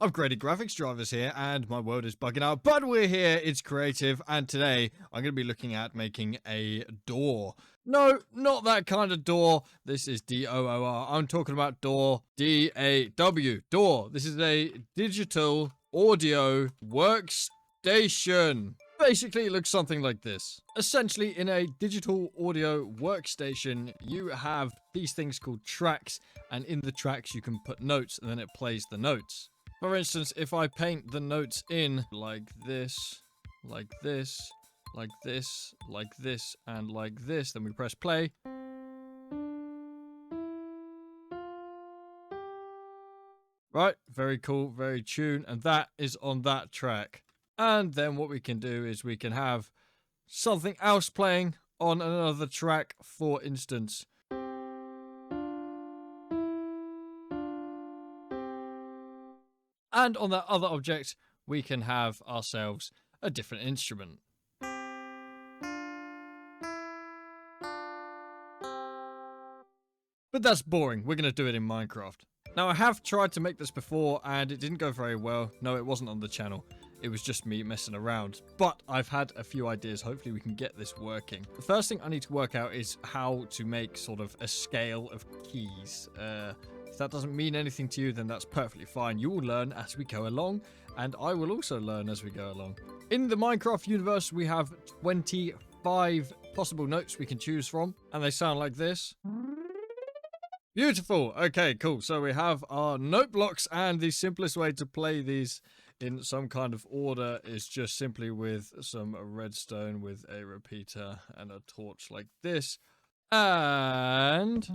Upgraded graphics drivers here, and my world is bugging out, but we're here, it's creative, and today I'm going to be looking at making a door. No, not that kind of door. This is D-O-O-R. I'm talking about door, D-A-W, door. This is a digital audio workstation. Basically, it looks something like this. Essentially, in a digital audio workstation, you have these things called tracks, and in the tracks you can put notes, and then it plays the notes. For instance, if I paint the notes in like this, like this, like this, like this, and like this, then we press play. Right, very cool, very tuned, and that is on that track. And then what we can do is we can have something else playing on another track, for instance. And on that other object, we can have ourselves a different instrument. But that's boring. We're going to do it in Minecraft. Now, I have tried to make this before, and it didn't go very well. No, it wasn't on the channel. It was just me messing around. But I've had a few ideas. Hopefully, we can get this working. The first thing I need to work out is how to make sort of a scale of keys. If that doesn't mean anything to you, then that's perfectly fine. You will learn as we go along, and I will also learn as we go along. In the Minecraft universe, we have 25 possible notes we can choose from, and they sound like this. Beautiful. Okay, cool. So we have our note blocks, and the simplest way to play these in some kind of order is just simply with some redstone with a repeater and a torch like this. And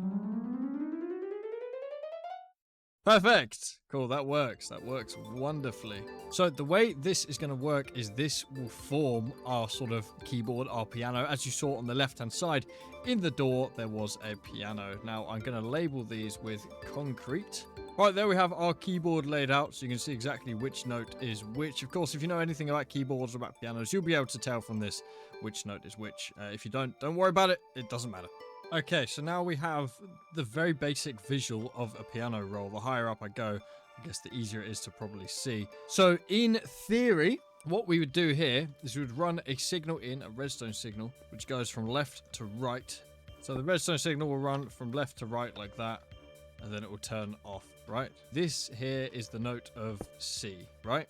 perfect. Cool, that works. That works wonderfully. So the way this is going to work is this will form our sort of keyboard, our piano. As you saw on the left-hand side, in the door, there was a piano. Now, I'm going to label these with concrete. Right, there we have our keyboard laid out, so you can see exactly which note is which. Of course, if you know anything about keyboards or about pianos, you'll be able to tell from this which note is which. If you don't worry about it. It doesn't matter. Okay, so now we have the very basic visual of a piano roll. The higher up I go, I guess the easier it is to probably see. So in theory, what we would do here is we would run a signal in, a redstone signal, which goes from left to right. So the redstone signal will run from left to right like that, and then it will turn off, right? This here is the note of C, right?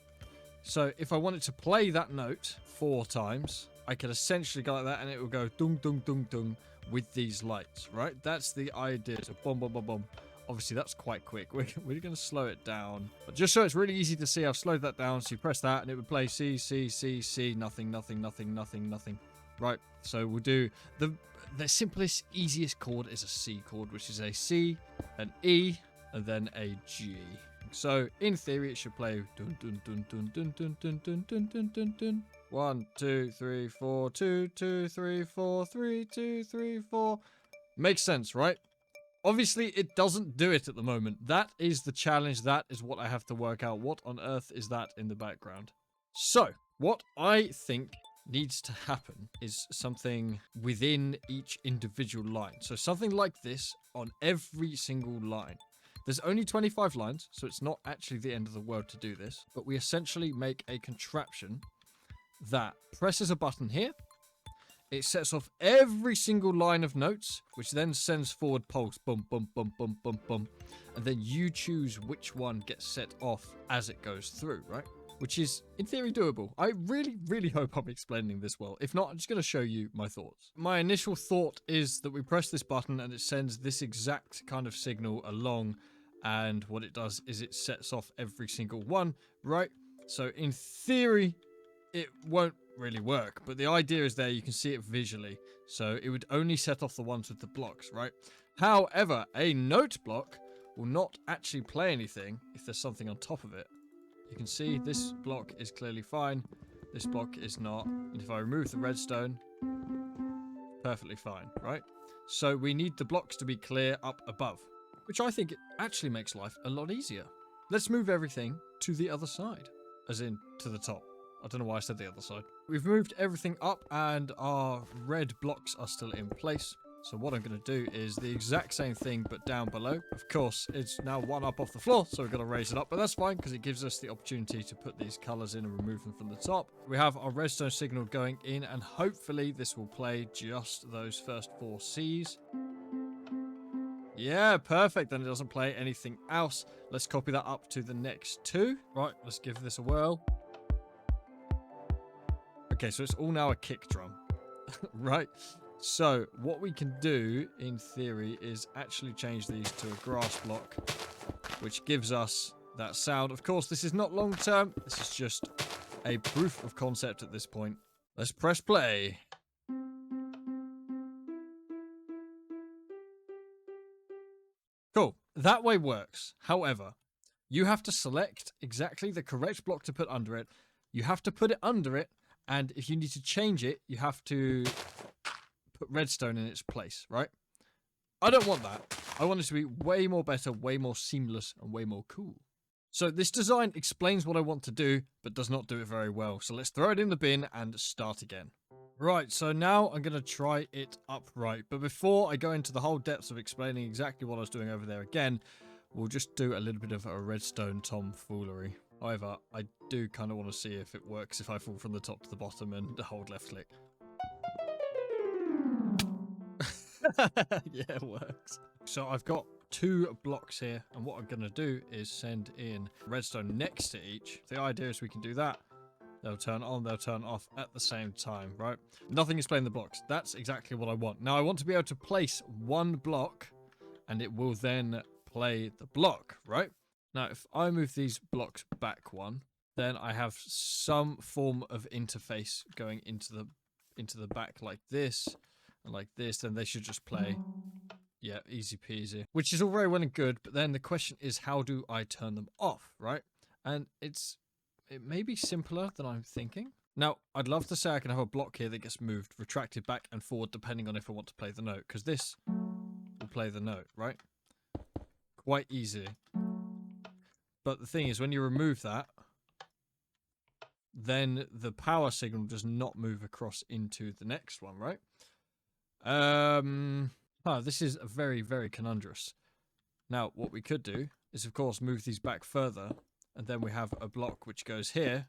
So if I wanted to play that note 4 times, I could essentially go like that, and it will go dung, dung, dung, dung with these lights, right? That's the idea. So boom, boom, boom, boom. Obviously, that's quite quick. We're going to slow it down. But just so it's really easy to see, I've slowed that down. So you press that, and it would play C, C, C, C, nothing, nothing, nothing, nothing, nothing. Right, so we'll do the simplest, easiest chord is a C chord, which is a C, an E, and then a G. So in theory, it should play dun dun dun dun dun dun dun dun dun dun dun dun. 1, 2, 3, 4, 2, 2, 3, 4, 3, 2, 3, 4. Makes sense, right? Obviously, it doesn't do it at the moment. That is the challenge. That is what I have to work out. What on earth is that in the background? So, what I think needs to happen is something within each individual line. So something like this on every single line. There's only 25 lines, so it's not actually the end of the world to do this. But we essentially make a contraption that presses a button here. It sets off every single line of notes, which then sends forward pulse. Bum, bum, bum, bum, bum, bum. And then you choose which one gets set off as it goes through, right? Which is, in theory, doable. I really, really hope I'm explaining this well. If not, I'm just going to show you my thoughts. My initial thought is that we press this button and it sends this exact kind of signal along. And what it does is it sets off every single one, right? So in theory, it won't really work, but the idea is there. You can see it visually. So it would only set off the ones with the blocks, right? However, a note block will not actually play anything if there's something on top of it. You can see this block is clearly fine. This block is not. And if I remove the redstone, perfectly fine, right? So we need the blocks to be clear up above, which I think actually makes life a lot easier. Let's move everything to the other side, as in to the top. I don't know why I said the other side. We've moved everything up and our red blocks are still in place. So what I'm going to do is the exact same thing, but down below. Of course, it's now one up off the floor, so we've got to raise it up. But that's fine, because it gives us the opportunity to put these colors in and remove them from the top. We have our redstone signal going in, and hopefully this will play just those first 4 Cs. Yeah, perfect. Then it doesn't play anything else. Let's copy that up to the next 2. Right, let's give this a whirl. Okay, so it's all now a kick drum. Right. So what we can do in theory is actually change these to a grass block, which gives us that sound. Of course, this is not long term. This is just a proof of concept at this point. Let's press play. Cool. That way works. However, you have to select exactly the correct block to put under it. You have to put it under it. And if you need to change it, you have to put redstone in its place, right? I don't want that. I want it to be way more better, way more seamless, and way more cool. So this design explains what I want to do, but does not do it very well. So let's throw it in the bin and start again. Right, so now I'm going to try it upright. But before I go into the whole depths of explaining exactly what I was doing over there again, we'll just do a little bit of a redstone tomfoolery. However, I do kind of want to see if it works if I fall from the top to the bottom and hold left click. Yeah, it works. So I've got 2 blocks here, and what I'm going to do is send in redstone next to each. The idea is we can do that. They'll turn on, they'll turn off at the same time, right? Nothing is playing the blocks. That's exactly what I want. Now, I want to be able to place 1 block, and it will then play the block, right? Now, if I move these blocks back 1, then I have some form of interface going into the back like this. Like this, then they should just play. Yeah, easy peasy. Which is all very well and good, but then the question is, how do I turn them off, right? And it may be simpler than I'm thinking. Now, I'd love to say I can have a block here that gets moved, retracted back and forward, depending on if I want to play the note, because this will play the note, right? Quite easy. But the thing is, when you remove that, then the power signal does not move across into the next one, right? This is very, very conundrous. Now, what we could do is, of course, move these back further, and then we have a block which goes here,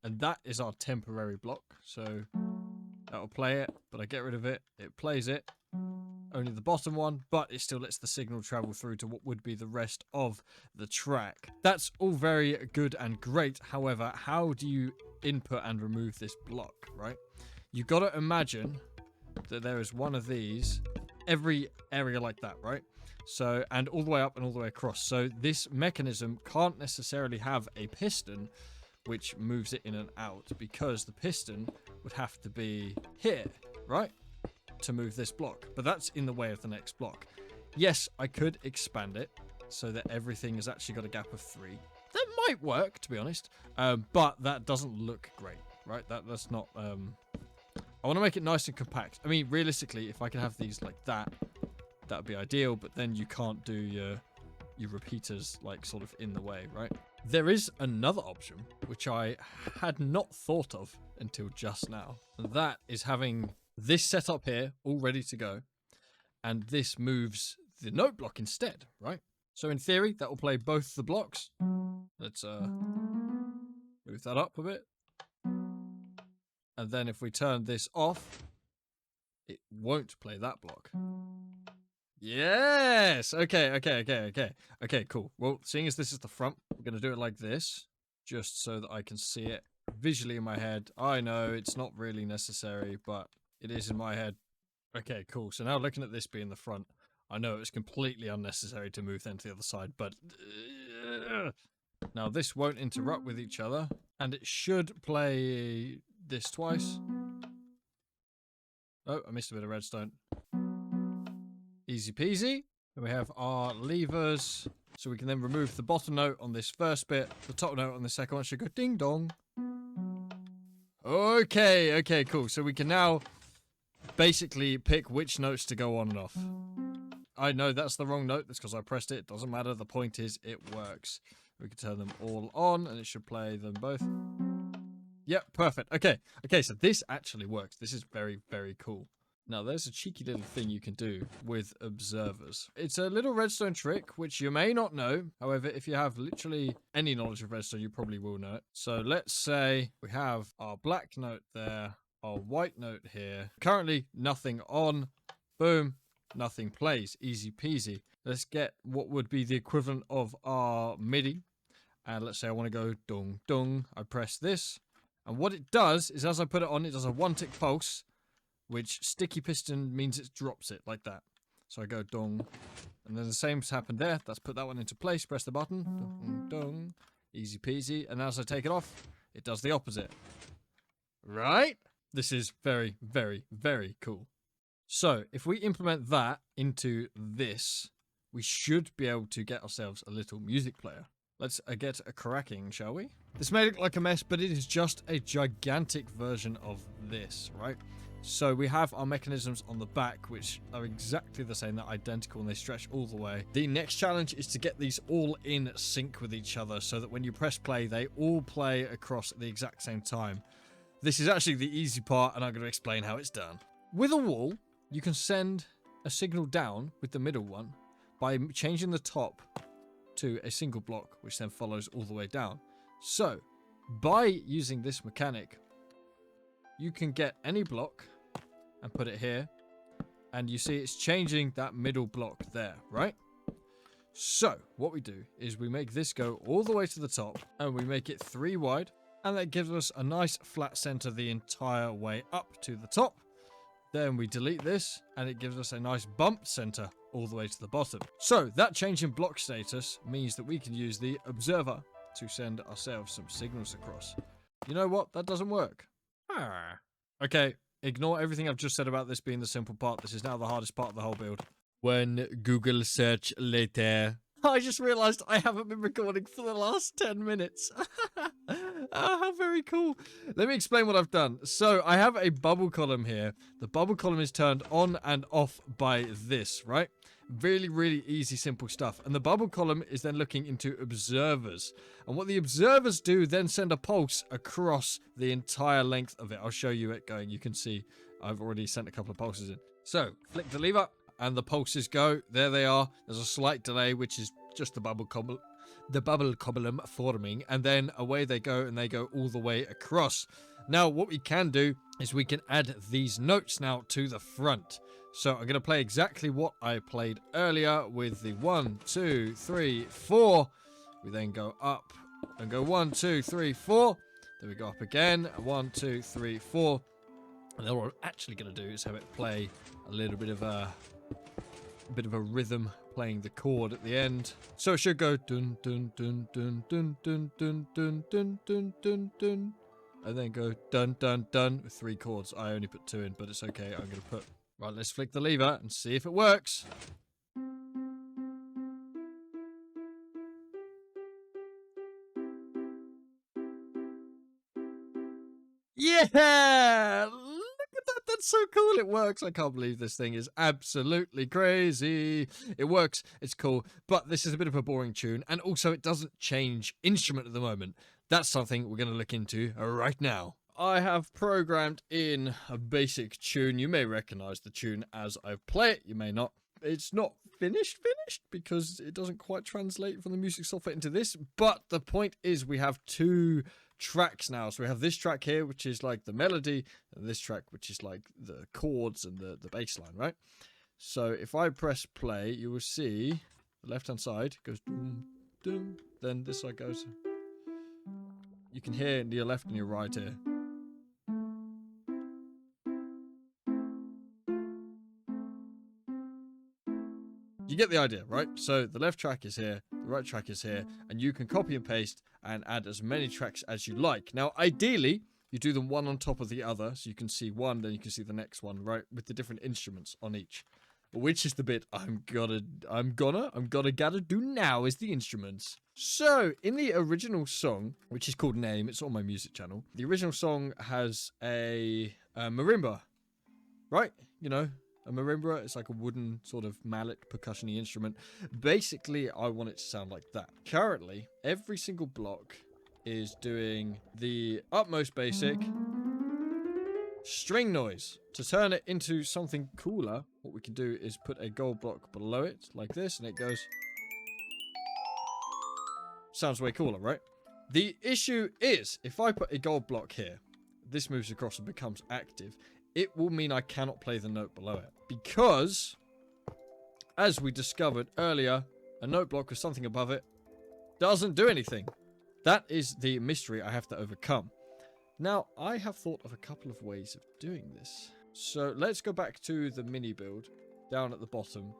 and that is our temporary block, so that'll play it, but I get rid of it, it plays it, only the bottom one, but it still lets the signal travel through to what would be the rest of the track. That's all very good and great. However, how do you input and remove this block, right? You've got to imagine that there is one of these every area like that, right? So, and all the way up and all the way across. So this mechanism can't necessarily have a piston which moves it in and out, because the piston would have to be here, right? To move this block. But that's in the way of the next block. Yes, I could expand it so that everything has actually got a gap of 3. That might work, to be honest. But that doesn't look great, right? That's not... I want to make it nice and compact. I mean, realistically, if I can have these like that, that would be ideal, but then you can't do your repeaters like sort of in the way, right? There is another option, which I had not thought of until just now, and that is having this set up here all ready to go, and this moves the note block instead, right? So in theory, that will play both the blocks. Let's move that up a bit. And then if we turn this off, it won't play that block. Yes! Okay, cool. Well, seeing as this is the front, we're going to do it like this, just so that I can see it visually in my head. I know it's not really necessary, but it is in my head. Okay, cool. So now looking at this being the front, I know it's completely unnecessary to move them to the other side, but... Now this won't interrupt with each other, and it should play... this twice. Oh, I missed a bit of redstone. Easy peasy. Then we have our levers, so we can then remove the bottom note on this first bit. The top note on the second one should go ding dong. Okay, cool. So we can now basically pick which notes to go on and off. I know that's the wrong note. That's because I pressed it. Doesn't matter. The point is it works. We can turn them all on, and it should play them both. Yep, perfect. Okay, so this actually works. This is very, very cool. Now, there's a cheeky little thing you can do with observers. It's a little redstone trick, which you may not know. However, if you have literally any knowledge of redstone, you probably will know it. So let's say we have our black note there, our white note here. Currently, nothing on. Boom. Nothing plays. Easy peasy. Let's get what would be the equivalent of our MIDI. And let's say I want to go dung dung. I press this. And what it does is as I put it on, it does a 1-tick pulse. Which sticky piston means it drops it like that. So I go dong. And then the same's happened there. Let's put that one into place. Press the button. Dong, dong. Easy peasy. And as I take it off, it does the opposite. Right? This is very, very, very cool. So if we implement that into this, we should be able to get ourselves a little music player. Let's get a cracking, shall we? This may look like a mess, but it is just a gigantic version of this, right? So we have our mechanisms on the back, which are exactly the same. They're identical and they stretch all the way. The next challenge is to get these all in sync with each other so that when you press play, they all play across at the exact same time. This is actually the easy part, and I'm going to explain how it's done. With a wall, you can send a signal down with the middle one by changing the top to a single block, which then follows all the way down. So, by using this mechanic, you can get any block and put it here, and you see it's changing that middle block there, right? So what we do is we make this go all the way to the top, and we make it 3 wide, and that gives us a nice flat center the entire way up to the top. Then we delete this, and it gives us a nice bump center all the way to the bottom. So that change in block status means that we can use the observer to send ourselves some signals across. You know what? That doesn't work. Okay, ignore everything I've just said about this being the simple part. This is now the hardest part of the whole build. When Google search later. I just realized I haven't been recording for the last 10 minutes. Oh, how very cool. Let me explain what I've done. So I have a bubble column here. The bubble column is turned on and off by this, right? Really, really easy, simple stuff. And the bubble column is then looking into observers. And what the observers do, then send a pulse across the entire length of it. I'll show you it going. You can see I've already sent a couple of pulses in. So, flick the lever, and the pulses go. There they are. There's a slight delay, which is just the bubble column forming. And then away they go, and they go all the way across. Now, what we can do is we can add these notes now to the front. So I'm going to play exactly what I played earlier with the 1, 2, 3, 4. We then go up and go 1, 2, 3, 4. Then we go up again. 1, 2, 3, 4. And then what I'm actually going to do is have it play a little bit of a rhythm playing the chord at the end. So it should go dun dun dun dun dun dun dun dun dun dun dun dun, and then go dun dun dun with 3 chords. I only put 2 in, but it's okay. I'm going to put. Right, let's flick the lever and see if it works. Yeah! Look at that. That's so cool. It works. I can't believe this thing is absolutely crazy. It works. It's cool. But this is a bit of a boring tune. And also, it doesn't change instrument at the moment. That's something we're going to look into right now. I have programmed in a basic tune. You may recognize the tune as I play it. You may not. It's not finished because it doesn't quite translate from the music software into this. But the point is we have 2 tracks now. So we have this track here, which is like the melody, and this track, which is like the chords and the bass line, right? So if I press play, you will see the left-hand side goes doom, doom. Then this side goes. You can hear it to your left and your right here. You get the idea, right? So the left track is here, the right track is here, and you can copy and paste and add as many tracks as you like. Now, ideally, you do them one on top of the other, so you can see one, then you can see the next one, right? With the different instruments on each. Which is the bit I'm gonna do now is the instruments. So, in the original song, which is called Name, it's on my music channel. The original song has a marimba, right? You know, a marimba, it's like a wooden sort of mallet percussion-y instrument. Basically, I want it to sound like that. Currently, every single block is doing the utmost basic, string noise. To turn it into something cooler, what we can do is put a gold block below it, like this, and it goes... Sounds way cooler, right? The issue is, if I put a gold block here, this moves across and becomes active, it will mean I cannot play the note below it. Because, as we discovered earlier, a note block with something above it doesn't do anything. That is the mystery I have to overcome. Now, I have thought of a couple of ways of doing this. So, let's go back to the mini build down at the bottom,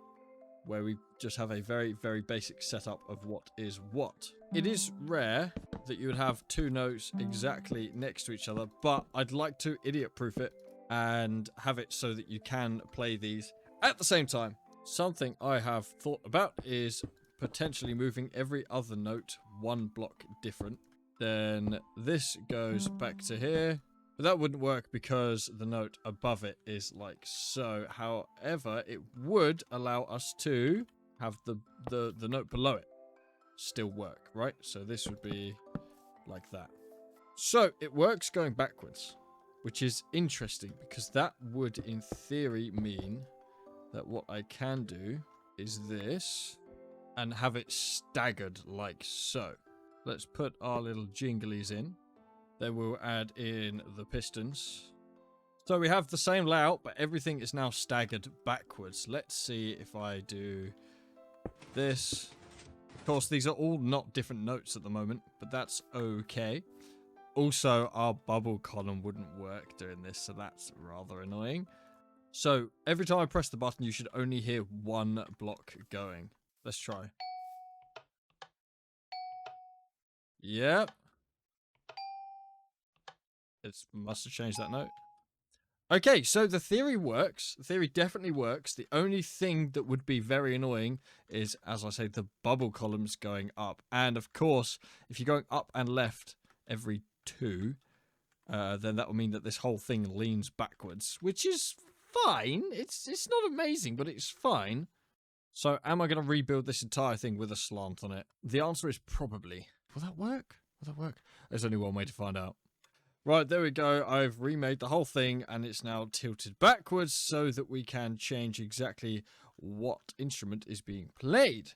where we just have a very, very basic setup of what is what. It is rare that you would have two notes exactly next to each other, but I'd like to idiot-proof it and have it so that you can play these at the same time. Something I have thought about is potentially moving every other note one block different. Then this goes back to here. But that wouldn't work because the note above it is like so. However, it would allow us to have the note below it still work, right? So this would be like that. So it works going backwards, which is interesting because that would in theory mean that what I can do is this and have it staggered like so. Let's put our little jinglies in. Then we'll add in the pistons. So we have the same layout, but everything is now staggered backwards. Let's see if I do this. Of course, these are all not different notes at the moment, but that's okay. Also, our bubble column wouldn't work doing this, so that's rather annoying. So every time I press the button, you should only hear one block going. Let's try. Yep. It must have changed that note. Okay, so the theory works. The theory definitely works. The only thing that would be very annoying is, as I say, the bubble columns going up. And of course, if you're going up and left every two, then that will mean that this whole thing leans backwards, which is fine. It's not amazing, but it's fine. So am I going to rebuild this entire thing with a slant on it? The answer is probably. Will that work? Will that work? There's only one way to find out. Right, there we go. I've remade the whole thing and it's now tilted backwards so that we can change exactly what instrument is being played.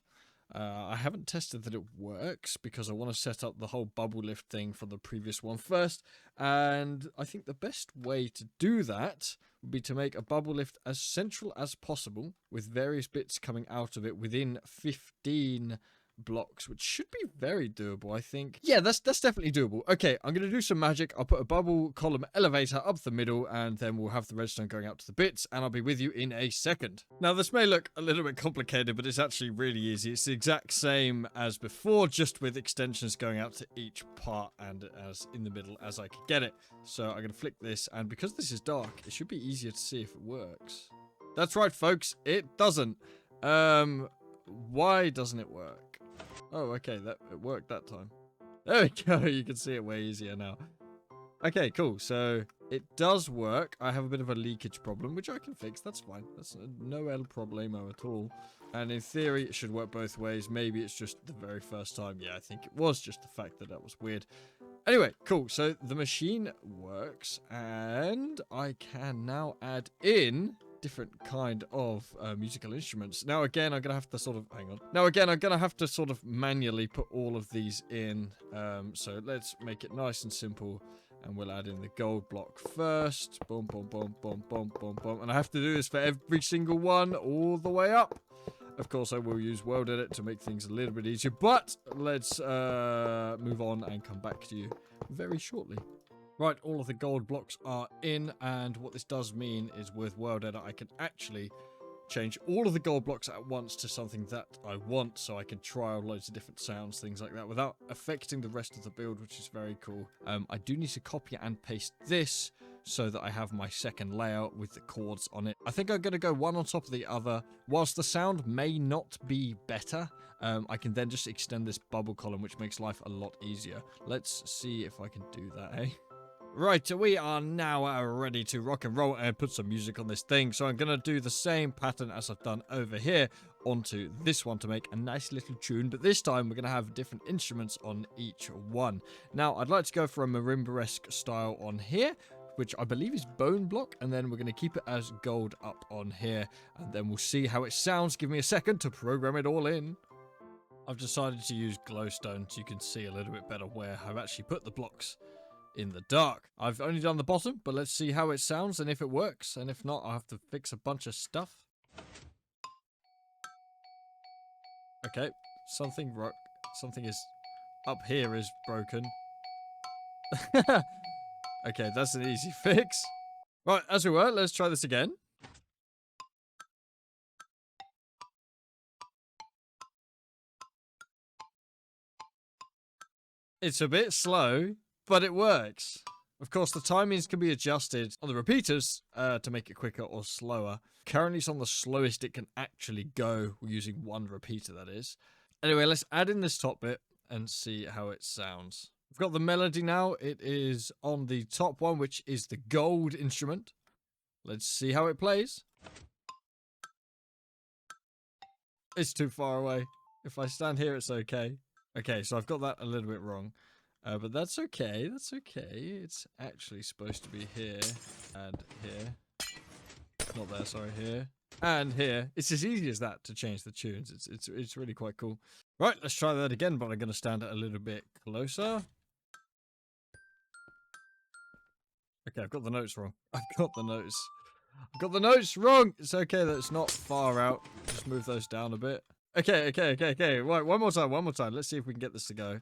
I haven't tested that it works because I want to set up the whole bubble lift thing for the previous one first. And I think the best way to do that would be to make a bubble lift as central as possible with various bits coming out of it within 15 blocks, which should be very doable, I think. Yeah, that's definitely doable. Okay, I'm going to do some magic. I'll put a bubble column elevator up the middle, and then we'll have the redstone going out to the bits, and I'll be with you in a second. Now, this may look a little bit complicated, but it's actually really easy. It's the exact same as before, just with extensions going out to each part and as in the middle as I could get it. So I'm going to flick this, and because this is dark, it should be easier to see if it works. That's right, folks. It doesn't. Why doesn't it work? Oh, okay, it worked that time. There we go, you can see it way easier now. Okay, cool, so it does work. I have a bit of a leakage problem, which I can fix, that's fine. That's no el problemo at all. And in theory, it should work both ways. Maybe it's just the very first time. Yeah, I think it was just the fact that was weird. Anyway, cool, so the machine works, and I can now add in different kind of musical instruments. Now again, I'm gonna have to sort of manually put all of these in. So let's make it nice and simple, and we'll add in the gold block first. Boom, boom, boom, boom, boom, boom, boom, and I have to do this for every single one all the way up. Of course, I will use World Edit to make things a little bit easier, but let's move on and come back to you very shortly. Right, all of the gold blocks are in, and what this does mean is with World Edit, I can actually change all of the gold blocks at once to something that I want, so I can try loads of different sounds, things like that, without affecting the rest of the build, which is very cool. I do need to copy and paste this so that I have my second layout with the chords on it. I think I'm going to go one on top of the other. Whilst the sound may not be better, I can then just extend this bubble column, which makes life a lot easier. Let's see if I can do that, eh? Right, we are now ready to rock and roll and put some music on this thing. So I'm going to do the same pattern as I've done over here onto this one to make a nice little tune. But this time we're going to have different instruments on each one. Now, I'd like to go for a marimba-esque style on here which I believe is bone block, and then we're going to keep it as gold up on here, and then we'll see how it sounds. Give me a second to program it all in. I've decided to use glowstone so you can see a little bit better where I've actually put the blocks in the dark. I've only done the bottom, but let's see how it sounds and if it works, and if not, I'll have to fix a bunch of stuff. Okay, something is up here is broken. Okay, that's an easy fix. Right, as we were, let's try this again. It's a bit slow, but it works. Of course, the timings can be adjusted on the repeaters to make it quicker or slower. Currently, it's on the slowest it can actually go. We're using one repeater, that is. Anyway, let's add in this top bit and see how it sounds. We've got the melody now. It is on the top one, which is the gold instrument. Let's see how it plays. It's too far away. If I stand here, it's okay. Okay, so I've got that a little bit wrong. But that's okay. That's okay. It's actually supposed to be here and here. Not there, sorry, here. And here. It's as easy as that to change the tunes. It's really quite cool. Right, let's try that again, but I'm going to stand it a little bit closer. Okay, I've got the notes wrong. I've got the notes wrong! It's okay that it's not far out. Just move those down a bit. Okay. Right, one more time. Let's see if we can get this to go.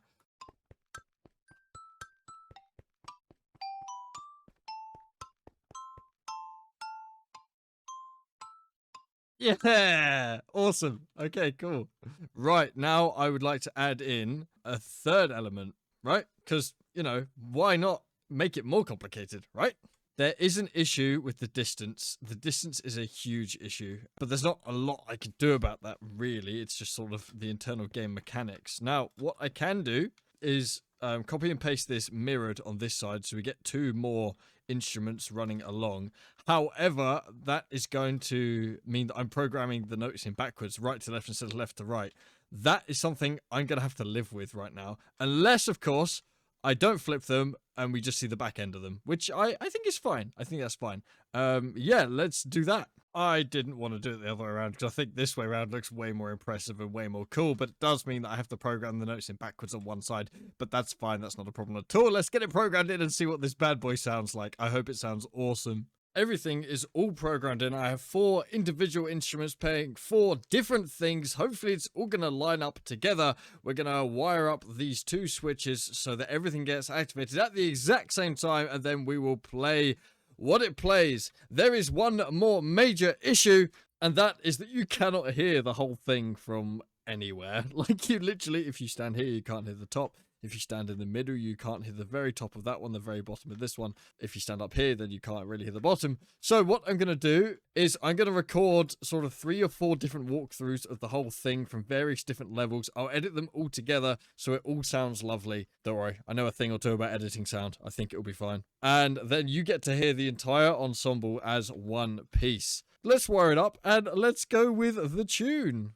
Yeah! Awesome. Okay, cool. Right, now I would like to add in a third element, right? Because, you know, why not make it more complicated, right? There is an issue with the distance. The distance is a huge issue, but there's not a lot I can do about that, really. It's just sort of the internal game mechanics. Now, what I can do is copy and paste this mirrored on this side, so we get two more instruments running along. However, that is going to mean that I'm programming the notes in backwards, right to left instead of left to right. That is something I'm going to have to live with right now. Unless, of course, I don't flip them and we just see the back end of them, which I think is fine. I think that's fine. Yeah, let's do that. I didn't want to do it the other way around because I think this way around looks way more impressive and way more cool, but it does mean that I have to program the notes in backwards on one side, but that's fine. That's not a problem at all. Let's get it programmed in and see what this bad boy sounds like. I hope it sounds awesome. Everything is all programmed in. I have 4 individual instruments playing 4 different things. Hopefully it's all going to line up together. We're going to wire up these 2 switches so that everything gets activated at the exact same time, and then we will play what it plays. There is one more major issue, and that is that you cannot hear the whole thing from anywhere. Like, you literally, if you stand here, you can't hear the top. If you stand in the middle, you can't hear the very top of that one, the very bottom of this one. If you stand up here, then you can't really hear the bottom. So what I'm going to do is I'm going to record sort of 3 or 4 different walkthroughs of the whole thing from various different levels. I'll edit them all together so it all sounds lovely. Don't worry, I know a thing or two about editing sound. I think it'll be fine. And then you get to hear the entire ensemble as one piece. Let's wire it up and let's go with the tune.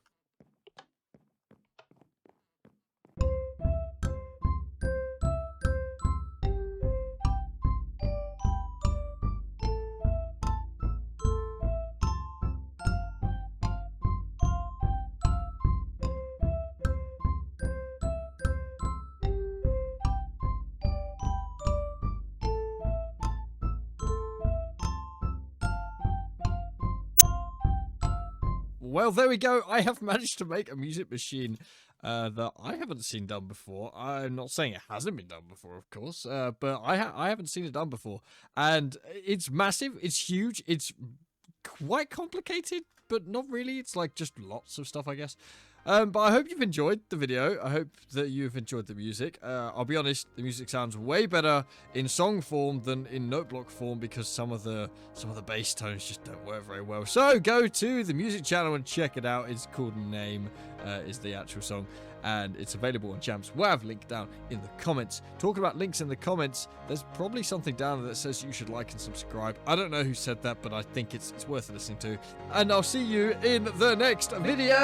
Well, there we go. I have managed to make a music machine that I haven't seen done before. I'm not saying it hasn't been done before, of course, but I haven't seen it done before. And it's massive. It's huge. It's quite complicated, but not really. It's like just lots of stuff, I guess. But I hope you've enjoyed the video. I hope that you've enjoyed the music. I'll be honest, the music sounds way better in song form than in note block form because some of the bass tones just don't work very well. So go to the music channel and check it out. It's called Name, is the actual song, and it's available on Jamz. We'll have a link down in the comments. Talking about links in the comments, there's probably something down there that says you should like and subscribe. I don't know who said that, but I think it's worth listening to. And I'll see you in the next video.